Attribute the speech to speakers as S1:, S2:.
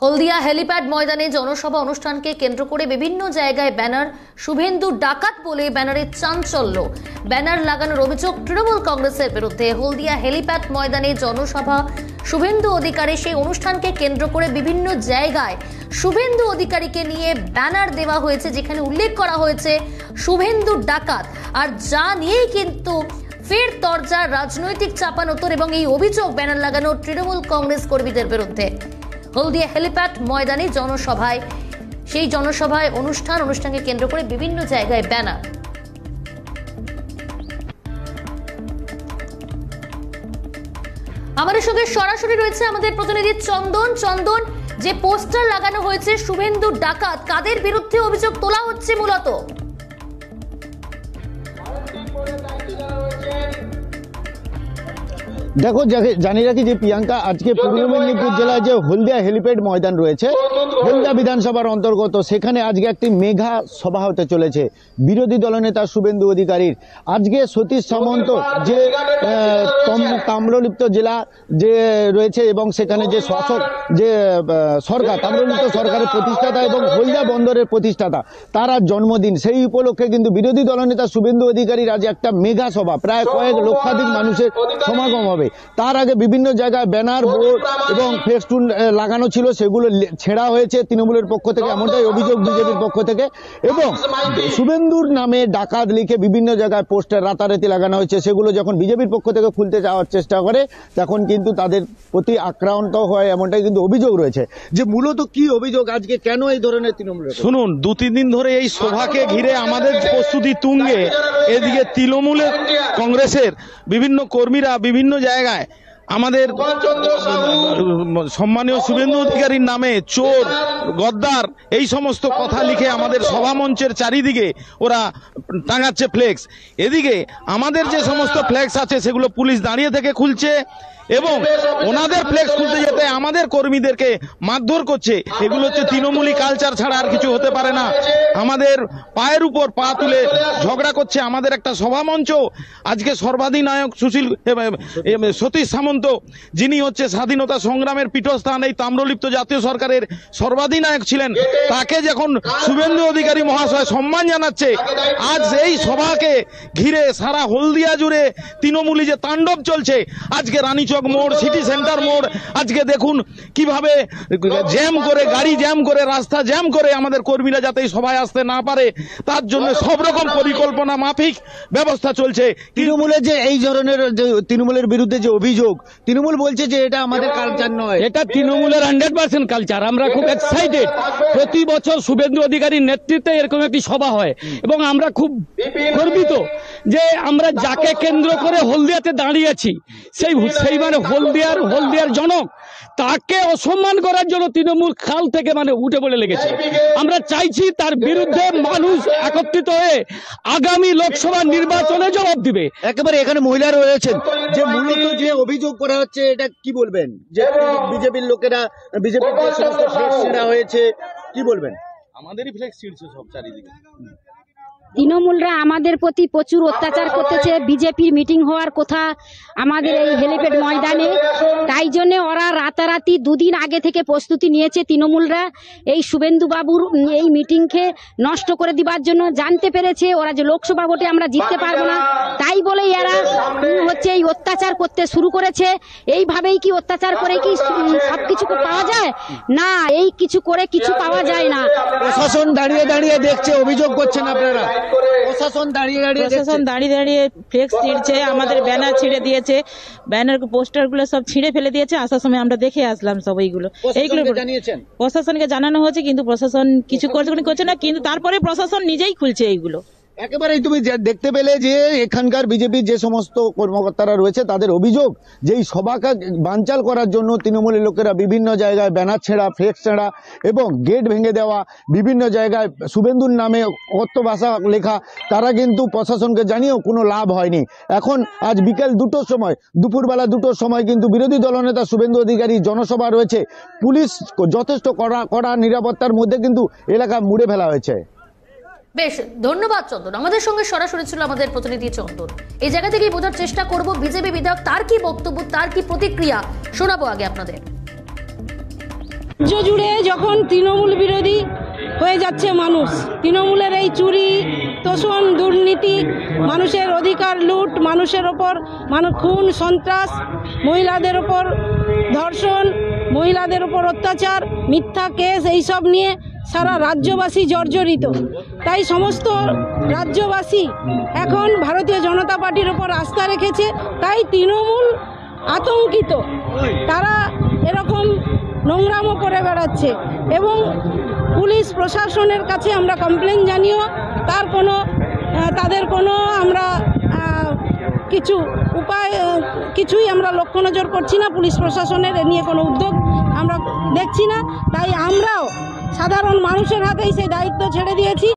S1: হলদিয়া helipad ময়দানে জনসভা অনুষ্ঠানকে কেন্দ্র করে বিভিন্ন জায়গায় ব্যানার, শুভেন্দু ডাকাত বলে ব্যানারে চাঞ্চল্য। ব্যানার লাগানোর অভিযোগ তৃণমূল কংগ্রেসের বিরুদ্ধে। হলদিয়া হেলিপ্যাড ময়দানে জনসভা, শুভেন্দু অধিকারী সেই অনুষ্ঠানকে কেন্দ্র করে বিভিন্ন জায়গায় শুভেন্দু অধিকারীকে নিয়ে ব্যানার দেওয়া হয়েছে, যেখানে উল্লেখ করা হয়েছে শুভেন্দু ডাকাত। আর যা নিয়েই কিন্তু ফের তরজা রাজনৈতিক চাপানোতর এবং এই অভিযোগ ব্যানার লাগানো তৃণমূল কংগ্রেস কর্মীদের বিরুদ্ধে। হলদিয়া হেলিপ্যাড ময়দানে জনসভায়, সেই জনসভায় অনুষ্ঠানকে কেন্দ্র করে বিভিন্ন জায়গায় ব্যানার। আমাদের সঙ্গে সরাসরি রয়েছে আমাদের প্রতিনিধি চন্দন। যে পোস্টার লাগানো হয়েছে শুভেন্দু ডাকাত, কাদের বিরুদ্ধে অভিযোগ তোলা হচ্ছে মূলত?
S2: দেখো, জানি রাখি যে প্রিয়াঙ্কা, আজকে পূর্ব মেদিনীপুর জেলায় যে হলদিয়া হেলিপ্যাড ময়দান রয়েছে, হলদিয়া বিধানসভার অন্তর্গত, সেখানে আজকে একটি মেগা সভা হতে চলেছে বিরোধী দলনেতা শুভেন্দু অধিকারীর। আজকে সতীশ সামন্ত যে তাম্রলিপ্ত জেলা যে রয়েছে এবং সেখানে যে শাসক যে সরকার, তাম্রলিপ্ত সরকারের প্রতিষ্ঠাতা এবং হলদিয়া বন্দরের প্রতিষ্ঠাতা, তার আজ জন্মদিন। সেই উপলক্ষে কিন্তু বিরোধী দলনেতা শুভেন্দু অধিকারীর আজ একটা মেগা সভা, প্রায় কয়েক লক্ষাধিক মানুষের সমাগম হবে। তার আগে বিভিন্ন জায়গায় ব্যানার, বোর্ড এবং ফেস্টুন লাগানো ছিল, সেগুলো ছেঁড়া হয়েছে তৃণমূলের পক্ষ থেকে, এমনটাই অভিযোগ বিজেপির পক্ষ থেকে। এবং শুভেন্দুর নামে ডাকাত লিখে বিভিন্ন জায়গায় পোস্টার রাতারাতি লাগানো হয়েছে। সেগুলো যখন বিজেপির পক্ষ থেকে খুলতে যাওয়ার চেষ্টা করে, তখন কিন্তু তাদের প্রতি আক্রান্ত হয়, এমনটাই কিন্তু অভিযোগ রয়েছে। যে মূলত কি অভিযোগ, আজকে কেন এই ধরনের তৃণমূলের?
S3: শুনুন, 2-3 দিন ধরে এই সভাকে ঘিরে আমাদের প্রস্তুতি তুঙ্গে। এদিকে তৃণমূলের কংগ্রেসের বিভিন্ন কর্মীরা বিভিন্ন জায়গায় আমাদের সম্মানীয় শুভেন্দু অধিকারীর নামে চোর, গদ্দার এই সমস্ত কথা লিখে আমাদের সভামঞ্চের চারিদিকে ওরা টাঙাচ্ছে ফ্লেক্স। এদিকে আমাদের যে সমস্ত ফ্লেক্স আছে সেগুলো পুলিশ দাঁড়িয়ে থেকে খুলছে এবং ওনাদের ফ্লেক্স খুলতে যেতে আমাদের কর্মীদেরকে মারধর করছে। এগুলো হচ্ছে তৃণমূলী কালচার ছাড়া আর কিছু হতে পারে না। আমাদের পায়ের উপর পা তুলে ঝগড়া করছে। আমাদের একটা সভামঞ্চ আজকে সর্বাধিনায়ক সতীশ সামন্ত, যিনি হচ্ছে স্বাধীনতা সংগ্রামের পীঠস্থান, এই তাম্রলিপ্ত জাতীয় সরকারের সর্বাধিনায়ক ছিলেন, তাকে যখন শুভেন্দু অধিকারী মহাশয় সম্মান জানাচ্ছে, আজ এই সভাকে ঘিরে সারা হলদিয়া জুড়ে তৃণমূলী যে তাণ্ডব চলছে, আজকে রানীচক মোড়, সিটি সেন্টার মোড়, আজকে দেখুন কিভাবে জ্যাম করে, গাড়ি জ্যাম করে, রাস্তা জ্যাম করে আমাদের কর্মীরা যাতে এই সভায় আসতে না পারে, তার জন্য সব রকম পরিকল্পনা মাফিক ব্যবস্থা চলছে।
S2: তৃণমূলের যে এই ধরনের তৃণমূলের বিরুদ্ধে যে অভিযোগ, তৃণমূল বলছে যে এটা আমাদের কালচার নয়,
S4: এটা তৃণমূলের 100% কালচার। আমরা খুব এক্সাইটেড, প্রতি বছর শুভেন্দু অধিকারীর নেতৃত্বে এরকম একটি সভা হয় এবং আমরা খুব গর্বিত যে আমরা যাকে কেন্দ্র করে হলদিয়াতে দাঁড়িয়েছি, সেই মানে হলদিয়ার জনক, তাকে অসম্মান করার জন্য তৃণমূল খাল থেকে উঠে পড়ে লেগেছে। আমরা চাইছি তার বিরুদ্ধে মানুষ একত্রিত হয়ে আগামী লোকসভা নির্বাচনে জবাব দিবে।
S2: একেবারে এখানে মহিলারা রয়েছেন, যে মূলত যে অভিযোগ করা হচ্ছে, এটা কি বলবেন? যে বিজেপির লোকেরা, বিজেপির যে সমস্ত ফ্লেক্স ছেঁড়া হয়েছে, কি বলবেন?
S3: আমাদেরই ফ্লেক্স ছিঁড়ছে সব চারিদিকে।
S5: তৃণমূলরা আমাদের প্রতি প্রচুর অত্যাচার করতেছে। বিজেপির মিটিং হওয়ার কথা আমাদের এই হেলিপ্যাড ময়দানে, তাই জন্য ওরা রাতারাতি 2 দিন আগে থেকে প্রস্তুতি নিয়েছে তৃণমূলরা এই শুভেন্দু বাবুর এই মিটিংকে নষ্ট করে দিবার জন্য। জানতে পেরেছে ওরা যে লোকসভা ভোটে আমরা জিততে পারবো না, তাই বলে এরা হচ্ছে এই অত্যাচার করতে শুরু করেছে। এইভাবেই কি অত্যাচার করে কি সবকিছু পাওয়া যায়? না, এই কিছু করে কিছু পাওয়া যায় না।
S2: প্রশাসন দাঁড়িয়ে দাঁড়িয়ে দেখছে, অভিযোগ করছেন আপনারা? প্রশাসন দাঁড়িয়ে
S6: দাঁড়িয়ে ফ্লেক্স ছিঁড়ছে, আমাদের ব্যানার ছিঁড়ে দিয়েছে, ব্যানার পোস্টার গুলো সব ছিঁড়ে ফেলে দিয়েছে। আসার সময় আমরা দেখে আসলাম সব এইগুলো
S2: জানিয়েছেন?
S6: প্রশাসনকে জানানো হয়েছে, কিন্তু প্রশাসন কিছু করছে না। কিন্তু তারপরে প্রশাসন নিজেই খুলছে এইগুলো।
S2: একেবারেই তুমি দেখতে পেলে যে এখানকার বিজেপির যে সমস্ত কর্মকর্তারা রয়েছে, তাদের অভিযোগ যে এই সভাকে বানচাল করার জন্য তৃণমূলের লোকেরা বিভিন্ন জায়গায় ব্যানার ছেঁড়া, ফ্লেক্স ছেঁড়া এবং গেট ভেঙে দেওয়া, বিভিন্ন জায়গায় শুভেন্দুর নামে অকথ্য ভাষা লেখা, তারা কিন্তু প্রশাসনকে জানিয়েও কোনো লাভ হয়নি। এখন আজ বিকেল 2টোর সময়, দুপুরবেলা 2টোর সময় কিন্তু বিরোধী দলনেতা শুভেন্দু অধিকারী জনসভা রয়েছে। পুলিশ যথেষ্ট কড়া নিরাপত্তার মধ্যে কিন্তু এলাকা মুড়ে ফেলা হয়েছে।
S1: বেশ, ধন্যবাদ চন্দন। আমাদের সঙ্গে সরাসরি ছিল আমাদের প্রতিনিধি চন্দন। এই জায়গা থেকেই বোঝার চেষ্টা করব বিজেপি বিধায়ক, তার কি বক্তব্য, তার কি প্রতিক্রিয়া শোনাবো আগে আপনাদের।
S7: রাজ্য জুড়ে যখন তৃণমূল বিরোধী হয়ে যাচ্ছে মানুষ, তৃণমূলের এই চুরি, তোষণ, দুর্নীতি, মানুষের অধিকার লুট, মানুষের ওপর খুন, সন্ত্রাস, মহিলাদের ওপর ধর্ষণ, মহিলাদের ওপর অত্যাচার, মিথ্যা কেস, এইসব নিয়ে সারা রাজ্যবাসী জর্জরিত। তাই সমস্ত রাজ্যবাসী এখন ভারতীয় জনতা পার্টির ওপর আস্থা রেখেছে। তাই তৃণমূল আতঙ্কিত, তারা এরকম নোংরামো করে বেড়াচ্ছে এবং পুলিশ প্রশাসনের কাছে আমরা কমপ্লেন জানিও তাদের কোনো আমরা কিছুই আমরা লক্ষ্য নজর করছি না। পুলিশ প্রশাসনের এ নিয়ে কোনো উদ্যোগ আমরা দেখছি না। তাই আমরাও সাধারণ মানুষের হাতেই সেই দায়িত্ব ছেড়ে দিয়েছি।